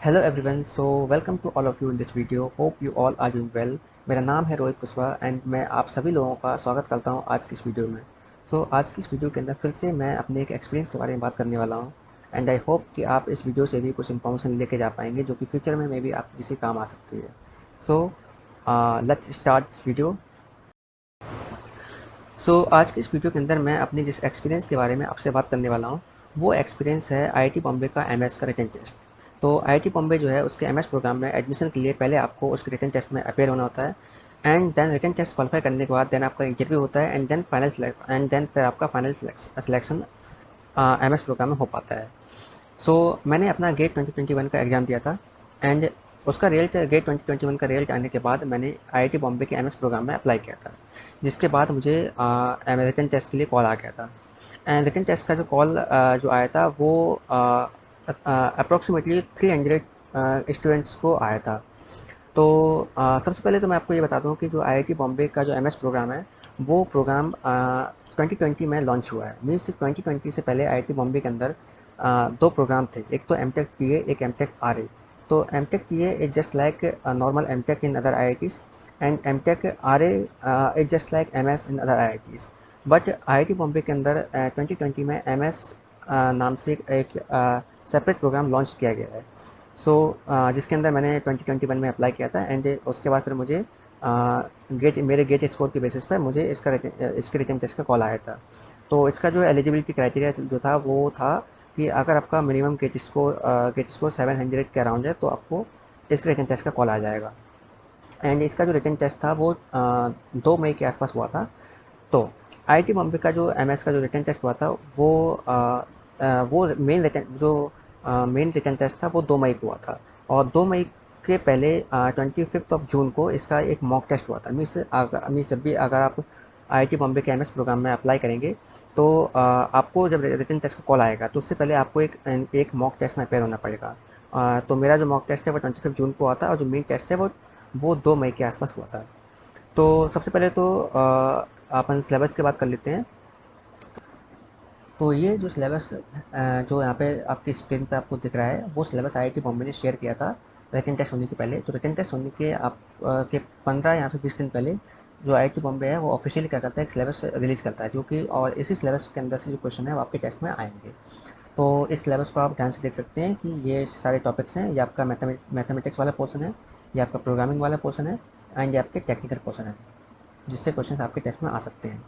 Hello everyone, so welcome to all of you in this video. Hope you all are doing well. मेरा नाम है Rohit Kushwaha and मैं आप सभी लोगों का स्वागत करता हूं आज की इस वीडियो में। आज की इस वीडियो के अंदर फिर से मैं अपने एक एक्सपीरियंस के बारे में बात करने वाला हूं एंड आई होप कि आप इस वीडियो से भी कुछ इन्फॉर्मेशन लेके जा पाएंगे जो कि फ्यूचर में मे बी आपकी किसी काम आ सकती है। So let's start this video. आज की इस वीडियो के अंदर मैं अपने जिस एक्सपीरियंस के बारे में आपसे बात करने वाला हूँ वो एक्सपीरियंस है आईआईटी बॉम्बे का एमएस का रिटन टेस्ट। तो आईआईटी बॉम्बे जो है उसके एमएस प्रोग्राम में एडमिशन के लिए पहले आपको उसके रिटन टेस्ट में अपेयर होना होता है and then written test qualify करने के बाद देन आपका इंटरव्यू होता है एंड देन फिर आपका फाइनल सिलेक्शन एमएस प्रोग्राम में हो पाता है। मैंने अपना गेट 2021 का एग्ज़ाम दिया था एंड उसका रिजल्ट गेट 2021 का रिजल्ट आने के बाद मैंने आईआईटी बॉम्बे के एमएस प्रोग्राम में अप्लाई किया था, जिसके बाद मुझे रिटन टेस्ट के लिए कॉल आ गया था। एंड रिटन टेस्ट का जो कॉल जो आया था वो अप्रोक्सीमेटली 300 स्टूडेंट्स को आया था। सबसे पहले तो मैं आपको ये बता दूँ कि जो आईआईटी बॉम्बे का जो एमएस प्रोग्राम है वो प्रोग्राम 2020 में लॉन्च हुआ है। मीन्स 2020 से पहले आईआईटी बॉम्बे के अंदर दो प्रोग्राम थे, एक तो एमटेक टीए, एक एमटेक आरए। तो MTech TA is just like normal MTech in other IITs and MTech RA is just like MS in other IITs. But IIT Bombay के अंदर 2020 में एमएस नाम से एक सेपरेट प्रोग्राम लॉन्च किया गया है। जिसके अंदर मैंने 2021 में अप्लाई किया था एंड उसके बाद फिर मुझे मेरे गेट स्कोर के बेसिस पर मुझे इसके रिटन टेस्ट का कॉल आया था। तो इसका जो एलिजिबिलिटी क्राइटेरिया जो था वो था कि अगर आपका मिनिमम गेट स्कोर 700 के अराउंड है तो आपको इसके रिटन टेस्ट का कॉल आ जाएगा। एंड इसका जो रिटन टेस्ट था वो 2 मई के आसपास हुआ था। तो आईआईटी बॉम्बे का जो एमएस का जो रिटन टेस्ट हुआ था वो मेन रिटन टेस्ट था वो 2 मई को हुआ था। और 2 मई के पहले 25 जून को इसका एक मॉक टेस्ट हुआ था। मीन्स जब भी अगर आप आईआईटी बॉम्बे के एमएस प्रोग्राम में अप्लाई करेंगे तो आपको जब रिटन टेस्ट का कॉल आएगा तो उससे पहले आपको एक मॉक टेस्ट में अपेयर होना पड़ेगा। तो मेरा जो मॉक टेस्ट है वो 25 जून को हुआ था और जो मेन टेस्ट है वो 2 मई के आसपास हुआ था। सबसे पहले तो अपन सिलेबस की बात कर लेते हैं। तो ये जो सिलेबस जो यहाँ पे आपकी स्क्रीन पे आपको दिख रहा है वो सिलेबस आईआईटी बॉम्बे ने शेयर किया था रिटन टेस्ट होने के पहले। तो रिटन टेस्ट होने के के 15 या फिर 20 दिन पहले जो आईआईटी बॉम्बे है वो ऑफिशियली क्या करता है, एक सिलेबस रिलीज करता है जो कि, और इसी सिलेबस के अंदर से जो क्वेश्चन है वो आपके टेस्ट में आएंगे। तो इस सिलेबस को आप ध्यान से देख सकते हैं कि ये सारे टॉपिक्स हैं। ये आपका मैथमेटिक्स वाला पोर्सन है, ये आपका प्रोग्रामिंग वाला पोर्सन है एंड ये आपके टेक्निकल पोर्सन है, जिससे क्वेश्चन आपके टेस्ट में आ सकते हैं।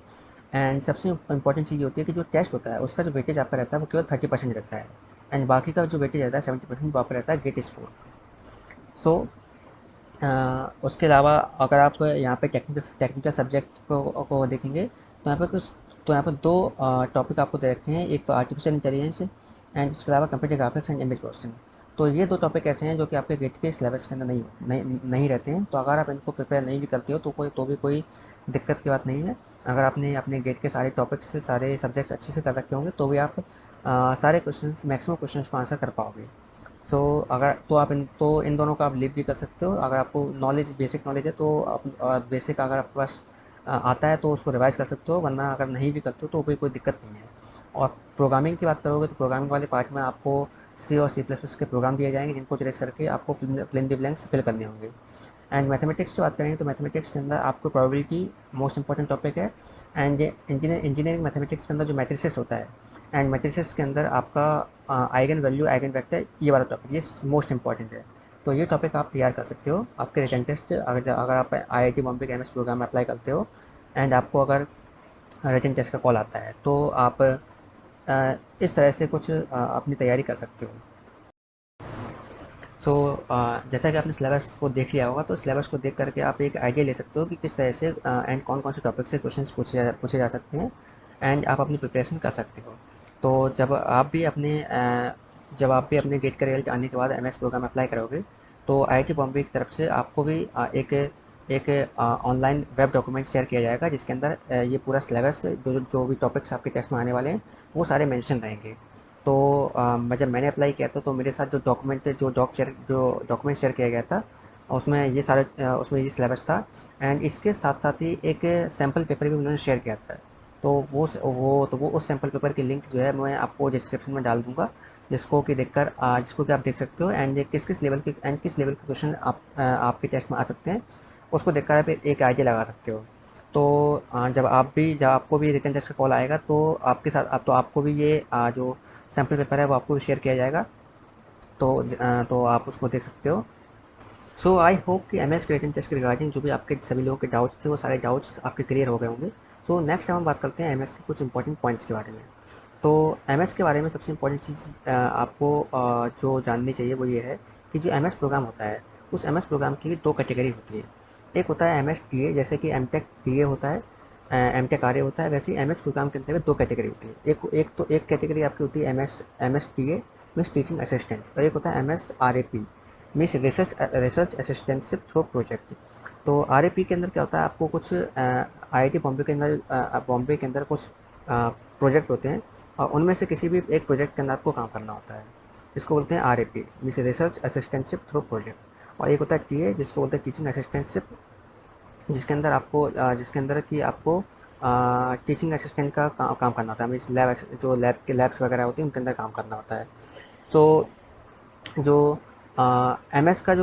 एंड सबसे इंपॉर्टेंट चीज़ ये होती है कि जो टेस्ट होता है उसका जो वेटेज आपका रहता है वो केवल 30% रहता है एंड बाकी का जो वेटेज रहता है 70% वो आपका रहता है गेट स्कोर। सो उसके अलावा अगर आप यहाँ पे टेक्निकल सब्जेक्ट को देखेंगे तो यहाँ पर दो टॉपिक आपको दे रखे हैं। एक तो आर्टिफिशियल इंटेलिजेंस एंड उसके अलावा computer graphics and image processing. तो ये दो टॉपिक ऐसे हैं जो कि आपके गेट के सिलेबस के अंदर नहीं रहते हैं। तो अगर आप इनको प्रिपेयर नहीं भी करते हो तो भी कोई दिक्कत की बात नहीं है। अगर आपने अपने गेट के सारे टॉपिक्स सारे सब्जेक्ट्स अच्छे से कर रखे होंगे तो भी आप सारे क्वेश्चन मैक्सिमम क्वेश्चन को आंसर कर पाओगे। इन दोनों का आप लीव भी कर सकते हो। अगर आपको बेसिक नॉलेज है तो आप बेसिक अगर आपके पास आता है तो उसको रिवाइज कर सकते हो, वरना अगर नहीं भी करते हो तो भी कोई दिक्कत नहीं है। और प्रोग्रामिंग की बात करोगे तो प्रोग्रामिंग वाले पार्ट में आपको सी और सी प्लस प्लस के प्रोग्राम दिए जाएंगे जिनको ट्रेस करके आपको fill in the blanks fill करने होंगे। एंड मैथमेटिक्स की बात करेंगे तो मैथमेटिक्स के अंदर आपको प्रोबेबिलिटी मोस्ट इंपॉर्टेंट टॉपिक है। एंड इंजीनियरिंग मैथमेटिक्स के अंदर जो मैट्रिसेस होता है एंड मैट्रिसेस के अंदर आपका आइगन वैल्यू, आइगन वेक्टर, ये वाला टॉपिक ये मोस्ट इंपॉर्टेंट है। तो ये टॉपिक आप तैयार कर सकते हो आपके रिटन टेस्ट अगर आप आईआईटी बॉम्बे के एमएस प्रोग्राम में अप्लाई करते हो एंड आपको अगर रिटन टेस्ट का कॉल आता है तो आप इस तरह से कुछ अपनी तैयारी कर सकते हो। जैसा कि आपने सिलेबस को देख लिया होगा तो सिलेबस को देख करके आप एक आइडिया ले सकते हो कि किस तरह से एंड कौन कौन से टॉपिक से क्वेश्चंस पूछे जा सकते हैं एंड आप अपनी प्रिपरेशन कर सकते हो। तो जब आप भी अपने गेट का रिजल्ट आने के बाद एमएस प्रोग्राम अप्लाई करोगे तो आईआईटी बॉम्बे की तरफ से आपको भी एक ऑनलाइन वेब डॉक्यूमेंट शेयर किया जाएगा जिसके अंदर ये पूरा सिलेबस जो भी टॉपिक्स आपके टेस्ट में आने वाले हैं वो सारे मेंशन रहेंगे। जब मैंने अप्लाई किया था तो मेरे साथ जो डॉक्यूमेंट शेयर किया गया था उसमें ये सिलेबस था एंड इसके साथ साथ ही एक सैम्पल पेपर भी उन्होंने शेयर किया था। तो वो उस सैम्पल पेपर की लिंक जो है मैं आपको डिस्क्रिप्शन में डाल दूँगा। जिसको कि देखकर जिसको कि आप देख सकते हो, एंड किस किस लेवल के क्वेश्चन आपके टेस्ट में आ सकते हैं, उसको देखकर आप एक आइडिया लगा सकते हो। तो जब आपको भी रिटन टेस्ट का कॉल आएगा, तो आपके साथ तो आपको भी ये जो सैम्पल पेपर है वो आपको भी शेयर किया जाएगा। तो आप उसको देख सकते हो। सो आई होप कि एम एस के रिटन टेस्ट के रिगार्डिंग जो भी आपके सभी लोगों के डाउट्स थे, वो सारे डाउट्स आपके क्लियर हो गए होंगे। सो नेक्स्ट हम बात करते हैं एम एस के कुछ इंपॉर्टेंट पॉइंट्स के बारे में। तो एम एस के बारे में सबसे इम्पोर्टेंट चीज़ आपको जो जाननी चाहिए वो ये है कि जो एम एस प्रोग्राम होता है, उस एम एस प्रोग्राम की दो कैटेगरी होती है। एक होता है एम एस टी ए, जैसे कि एम टेक टी ए होता है, एम टेक आर ए होता है, वैसे ही एम एस प्रोग्राम के अंतर्गत दो कैटेगरी होती है। एक कैटेगरी आपकी होती है M S T A means teaching assistant, और एक होता है M S R A P means research assistantship through project. तो आर ए पी के अंदर क्या होता है, आपको कुछ आई आई टी बॉम्बे के अंदर कुछ प्रोजेक्ट होते हैं, और उनमें से किसी भी एक प्रोजेक्ट के अंदर आपको काम करना होता है। इसको बोलते हैं R A P means research assistantship through project. और एक होता है टी ए, जिसको बोलते हैं टीचिंग असिस्टेंटशिप, जिसके अंदर कि आपको टीचिंग असिस्टेंट का काम करना होता है, मीन्स जो लैब के लैब्स वगैरह होती हैं उनके अंदर काम करना होता है। तो जो एम एस का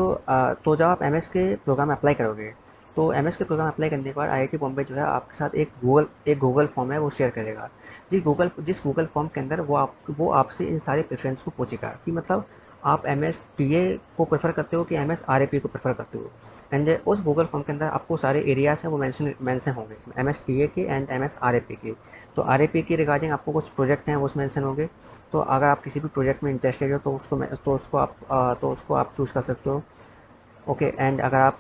तो जब आप एम एस के प्रोग्राम अप्लाई करोगे, तो एम एस के प्रोग्राम अप्लाई करने के बाद आई आई टी बॉम्बे जो है आपके साथ एक गूगल फॉर्म है वो शेयर करेगा। जिस गूगल फॉर्म के अंदर वो आपसे इन सारे प्रेफरेंस को पूछेगा कि मतलब आप एम एस टी ए को प्रेफर करते हो कि M S R A P को प्रेफर करते हो। एंड उस गूगल फॉर्म के अंदर आपको सारे एरियाज हैं वो मेंशन होंगे, एम एस टी ए के and M S R A P के। तो आर ए पी के रिगार्डिंग आपको कुछ प्रोजेक्ट हैं वो मेंशन होंगे। तो अगर आप किसी भी प्रोजेक्ट में इंटरेस्टेड हो तो उसको आप चूज़ कर सकते हो। ओके, एंड अगर आप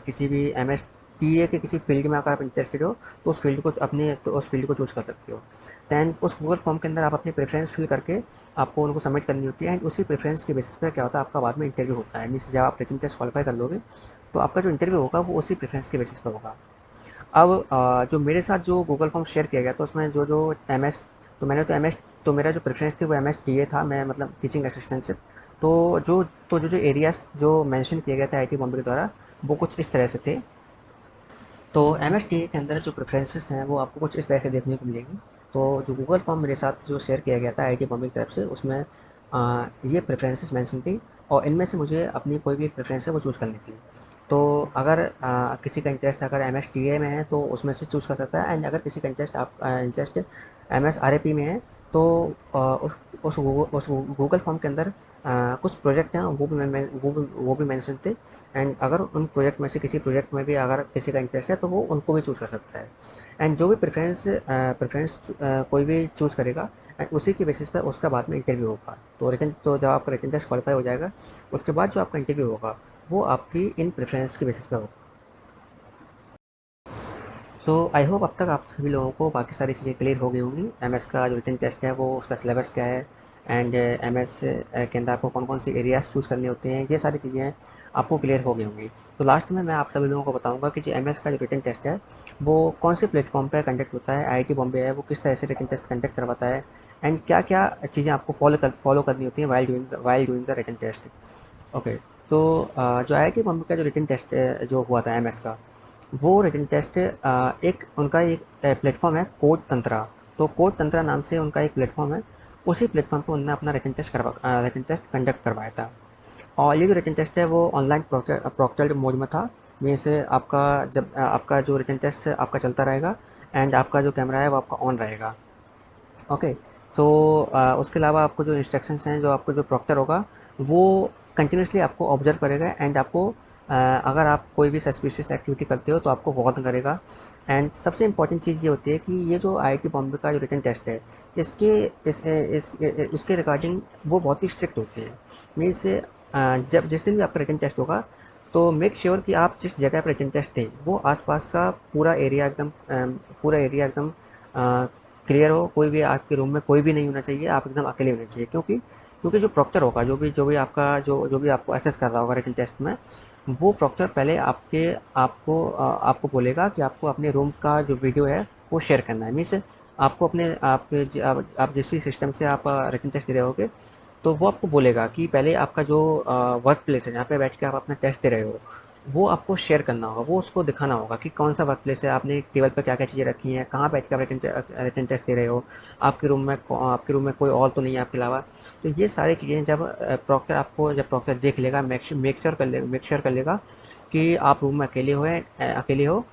किसी भी एम एस टी ए के किसी फील्ड में अगर आप इंटरेस्टेड हो, तो उस फील्ड को चूज़ कर सकते हो। दैन उस गूगल फॉर्म के अंदर आप अपनी प्रेफरेंस फिल करके आपको उनको सबमिट करनी होती है, एंड उसी प्रेफरेंस के बेसिस पर क्या होता है, आपका बाद में इंटरव्यू होता है। मीन्स जब आप रिटन टेस्ट क्वालिफाई कर लोगे, तो आपका जो इंटरव्यू होगा वो उसी प्रेफरेंस के बेसिस पर होगा। अब जो मेरे साथ जो गूगल फॉर्म शेयर किया गया था उसमें जो जो एम एस तो मैंने तो एम एस तो मेरा जो प्रेफरेंस थी वो एम एस टी ए था, मैं मतलब टीचिंग असिस्टेंटशिप। तो जो एरियाज जो मेंशन किए गए थे आई टी बॉम्बे के द्वारा, वो कुछ इस तरह से थे। तो एम एस टी ए के अंदर जो प्रेफरेंसेस हैं वो आपको कुछ इस तरह से देखने को मिलेंगी। तो जो गूगल फॉर्म मेरे साथ जो शेयर किया गया था आई टी बॉम्बे की तरफ से, उसमें ये प्रेफरेंसेस मेंशन थी, और इनमें से मुझे अपनी कोई भी एक प्रेफरेंस है वो चूज़ करनी थी। तो अगर किसी का इंटरेस्ट अगर एम एस टी ए में है तो उसमें से चूज़ कर सकता है, एंड अगर किसी का interest M S R A P में है, तो उस गूगल फॉर्म के अंदर कुछ प्रोजेक्ट हैं वो भी मेंशन थे। एंड अगर उन प्रोजेक्ट में से किसी प्रोजेक्ट में भी अगर किसी का इंटरेस्ट है तो वो उनको भी चूज़ कर सकता है। एंड जो भी प्रेफरेंस कोई भी चूज़ करेगा, एंड उसी के बेसिस पर उसका बाद में इंटरव्यू होगा। तो जब आपका रिटन टेस्ट क्वालिफाई हो जाएगा, उसके बाद जो आपका इंटरव्यू होगा वो आपकी इन प्रेफरेंस के बेसिस पे होगा। सो आई होप अब तक आप सभी लोगों को बाकी सारी चीज़ें क्लियर हो गई होंगी। एम एस का जो रिटन टेस्ट है वो उसका सिलेबस क्या है, एंड एम एस के अंदर आपको कौन कौन सी एरियाज चूज़ करने होते हैं, ये सारी चीज़ें आपको क्लियर हो गई होंगी। तो लास्ट में मैं आप सभी लोगों को बताऊंगा कि जो एम एस का जो रिटन टेस्ट है वो कौन से प्लेटफॉर्म पर कंडक्ट होता है, आई आई टी बॉम्बे है वो किस तरह से रिटन टेस्ट कंडक्ट करवाता है, एंड क्या क्या चीज़ें आपको फॉलो करनी होती हैं while doing the written test. Okay. तो जो आई आई टी बॉम्बे का जो रिटन टेस्ट जो हुआ था एम एस का, वो रिटन टेस्ट एक उनका एक प्लेटफॉर्म है कोड तंत्रा। तो कोड तंत्रा नाम से उनका एक प्लेटफॉर्म है, उसी प्लेटफॉर्म पर उन्होंने अपना रिटन टेस्ट कंडक्ट करवाया था। और ये जो रिटन टेस्ट है वो ऑनलाइन प्रोक्टर्ड मोड में था। मीन्स आपका जो रिटन टेस्ट आपका चलता रहेगा, एंड आपका जो कैमरा है वो आपका ऑन रहेगा। ओके। तो उसके अलावा आपको जो इंस्ट्रक्शंस हैं, जो आपको जो प्रॉक्टर होगा वो कंटिन्यूसली आपको ऑब्जर्व करेगा, एंड आपको अगर आप कोई भी सस्पिशियस एक्टिविटी करते हो तो आपको वार्न करेगा। एंड सबसे इंपॉर्टेंट चीज़ ये होती है कि ये जो आईआईटी बॉम्बे का जो रिटन टेस्ट है, इसके इसके रिगार्डिंग वो बहुत ही स्ट्रिक्ट होते हैं। मीन्स जब जिस दिन भी आपका रिटन टेस्ट होगा, तो मेक श्योर कि आप जिस जगह पर रिटन टेस्ट थे वो आसपास का पूरा एरिया एकदम क्लियर हो, कोई भी आपके रूम में कोई भी नहीं होना चाहिए, आप एकदम अकेले होने चाहिए। क्योंकि जो प्रॉक्टर होगा, जो भी आपको असेस कर रहा होगा रिटन टेस्ट में, वो प्रॉक्टर पहले आपको बोलेगा कि आपको अपने रूम का जो वीडियो है वो शेयर करना है। मीन्स आपको अपने आप जिस भी सिस्टम से आप रिटन टेस्ट दे रहे होगे, तो वो आपको बोलेगा कि पहले आपका जो वर्क प्लेस है जहाँ पे बैठ के आप अपना टेस्ट दे रहे हो, वो आपको शेयर करना होगा, वो उसको दिखाना होगा कि कौन सा वर्क प्लेस है, आपने टेबल पर क्या क्या चीज़ें रखी हैं, कहाँ बैठ के आप रिटन टेस्ट दे रहे हो, आपके रूम में कोई और तो नहीं है आपके अलावा। तो ये सारी चीज़ें जब प्रॉक्टर देख लेगा, मेक श्योर कर लेगा कि आप रूम में अकेले हो,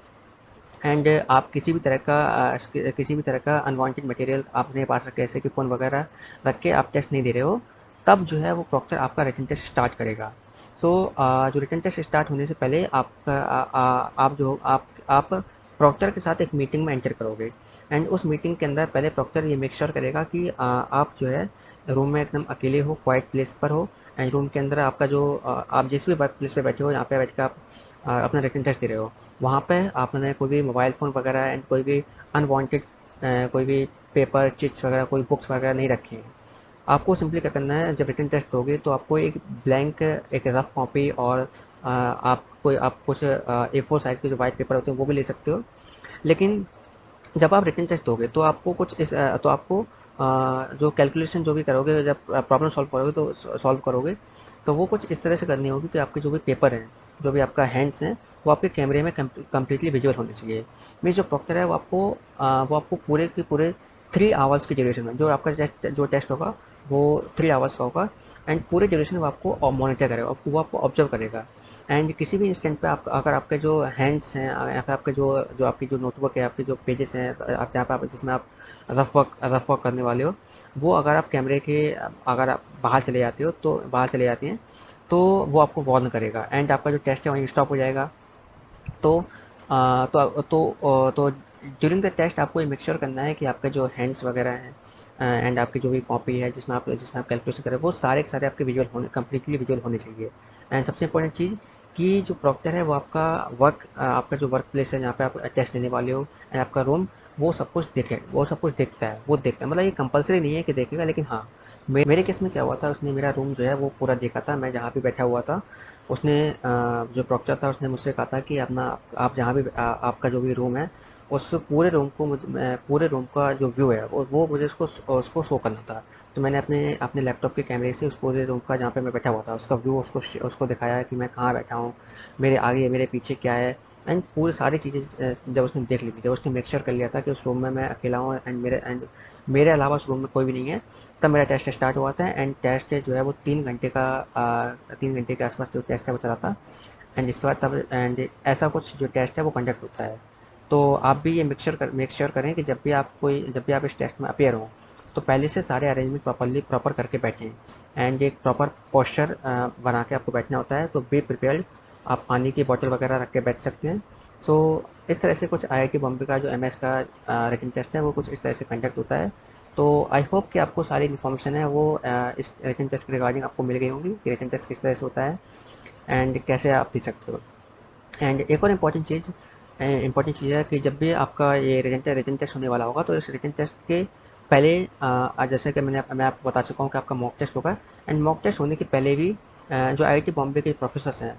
एंड आप किसी भी तरह का अनवांटेड मटेरियल अपने पास रख के, जैसे कि फ़ोन वगैरह रख के आप टेस्ट नहीं दे रहे हो, तब जो है वो प्रॉक्टर आपका रिटन टेस्ट स्टार्ट करेगा। सो जो रिटन टेस्ट स्टार्ट होने से पहले आप प्रॉक्टर के साथ एक मीटिंग में एंटर करोगे, एंड उस मीटिंग के अंदर पहले प्रॉक्टर ये मेक श्योर करेगा कि आप जो है रूम में एकदम अकेले हो, क्वाइट प्लेस पर हो, एंड रूम के अंदर आप जिस भी वर्क प्लेस पे बैठे हो, यहाँ पे बैठ के आप अपना रिटन टेस्ट दे रहे हो, वहाँ पे आपने कोई भी मोबाइल फ़ोन वगैरह एंड कोई भी अनवांटेड कोई भी पेपर चिट्स वगैरह, कोई बुक्स वगैरह नहीं रखे हैं। आपको सिंपली क्या करना है, जब रिटन टेस्ट दोगे तो आपको एक रफ कॉपी और आप कुछ A4 साइज़ के जो वाइट पेपर होते हैं वो भी ले सकते हो। लेकिन जब आप रिटन टेस्ट दोगे तो आपको जो कैलकुलेशन जो भी करोगे, जब प्रॉब्लम सॉल्व करोगे तो वो कुछ इस तरह से करनी होगी कि आपके जो भी पेपर हैं, जो भी आपका हैंड्स हैं, वो आपके कैमरे में कम्प्लीटली विजुअल होने चाहिए। मीन्स जो प्रॉक्टर है वो आपको पूरे के पूरे 3 आवर्स की ड्यूरेशन में, जो टेस्ट होगा वो 3 आवर्स का होगा, एंड पूरे ड्यूरेशन वो आपको मॉनिटर करेगा, वो आपको ऑब्जर्व करेगा। एंड किसी भी इंस्टेंट पे आप अगर आपके जो हैंड्स हैं या फिर आपके जो आपकी जो नोटबुक है, आपके जो पेजेस हैं, आप जहाँ पे आप जिसमें आप रफ वर्क करने वाले हो, वो अगर आप बाहर चले जाती हैं, तो वो आपको वार्न करेगा, एंड आपका जो टेस्ट है वहीं स्टॉप हो जाएगा। तो तो ड्यूरिंग द टेस्ट आपको ये मेक श्योर करना है कि आपके जो हैंड्स वगैरह हैं एंड आपकी जो भी कॉपी है जिसमें आप कैलकुलेशन कर रहे हो, वो सारे के सारे आपके कम्प्लीटली विजुअल होने चाहिए। एंड सबसे इंपॉर्टेंट चीज़ कि जो प्रॉक्टर है वो आपका जो वर्क प्लेस है जहाँ पे आप टेस्ट देने वाले हो, एंड आपका रूम, वो सब कुछ देखता है, मतलब ये कंपलसरी नहीं है कि देखेगा, लेकिन हाँ, मेरे केस में क्या हुआ था, उसने मेरा रूम जो है वो पूरा देखा था, मैं जहाँ पे बैठा हुआ था। उसने जो प्रॉक्टर था उसने मुझसे कहा था कि अपना आप जहाँ भी आपका जो भी रूम है, उस पूरे रूम का जो व्यू है वो मुझे उसको शो करना था। तो मैंने अपने लैपटॉप के कैमरे से उस पूरे रूम का, जहाँ पे मैं बैठा हुआ था, उसका व्यू उसको दिखाया कि मैं कहाँ बैठा हूँ, मेरे आगे मेरे पीछे क्या है, एंड पूरी सारी चीज़ें जब उसने देख ली थी, जब उसने मेक श्योर कर लिया था कि उस रूम में मैं अकेला हूँ, एंड मेरे अलावा उस रूम में कोई भी नहीं है, तब मेरा टेस्ट स्टार्ट हुआ था। एंड टेस्ट जो है वो 3 घंटे के आसपास जो टेस्ट है वो चला था। एंड इसके बाद तब एंड ऐसा कुछ जो टेस्ट है वो कंडक्ट होता है। तो आप भी ये मेक श्योर करें कि जब भी आप इस टेस्ट में अपेयर हों, तो पहले से सारे अरेंजमेंट प्रॉपर करके बैठें, एंड एक प्रॉपर पोस्चर बना के आपको बैठना होता है। तो बी प्रिपेयर्ड, आप पानी की बोतल वगैरह रख के बैठ सकते हैं। सो इस तरह से कुछ आईआईटी बॉम्बे का जो एमएस का रिटन टेस्ट है वो कुछ इस तरह से कंडक्ट होता है। तो आई होप कि आपको सारी इन्फॉर्मेशन है वो इस रिटन टेस्ट के रिगार्डिंग आपको मिल गई होंगी कि रिटन टेस्ट किस तरह से होता है एंड कैसे आप दे सकते हो। एंड एक और इम्पॉर्टेंट चीज़ है कि जब भी आपका ये रिटन टेस्ट होने वाला होगा, तो इस रिटन टेस्ट के पहले जैसे कि मैं आपको बता चुका हूँ कि आपका मॉक टेस्ट होगा, एंड मॉक टेस्ट होने के पहले भी जो आईआईटी बॉम्बे के प्रोफेसर्स हैं,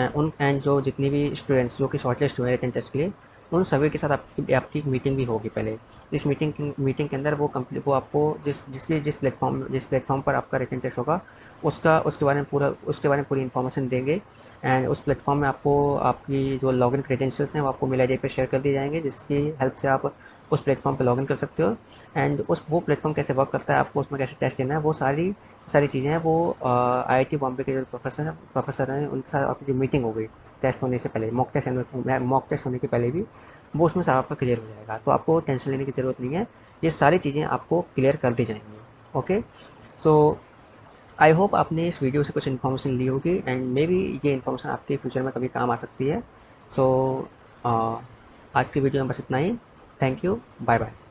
उन एंड जो जितने भी स्टूडेंट्स जो कि शॉर्टलिस्ट हुए हैं रिटन टेस्ट के लिए, उन सभी के साथ आपकी एक मीटिंग भी होगी पहले। इस मीटिंग के अंदर वो आपको जिस प्लेटफॉर्म पर आपका रिटन टेस्ट होगा, उसके बारे में पूरी इन्फॉर्मेशन देंगे। एंड उस प्लेटफॉर्म में आपको आपकी जो लॉगिन क्रेडेंशियल्स हैं वो आपको मेल आईडी पे शेयर कर दिए जाएंगे, जिसकी हेल्प से आप उस प्लेटफॉर्म पे लॉगिन कर सकते हो। एंड वो प्लेटफॉर्म कैसे वर्क करता है, आपको उसमें कैसे टेस्ट देना है, वो सारी सारी चीज़ें हैं वो आईआईटी बॉम्बे के जो प्रोफेसर हैं उनके साथ आपकी जो मीटिंग हो गई टेस्ट होने से पहले, मॉक टेस्ट होने के पहले भी, वो उसमें सब आपका क्लियर हो जाएगा। तो आपको टेंशन लेने की ज़रूरत नहीं है, ये सारी चीज़ें आपको क्लियर कर दी जाएंगी। ओके। सो आई होप आपने इस वीडियो से कुछ इन्फॉर्मेशन ली होगी, एंड मे बी ये इन्फॉर्मेशन आपके फ्यूचर में कभी काम आ सकती है। सो आज की वीडियो में बस इतना ही। Thank you. Bye bye.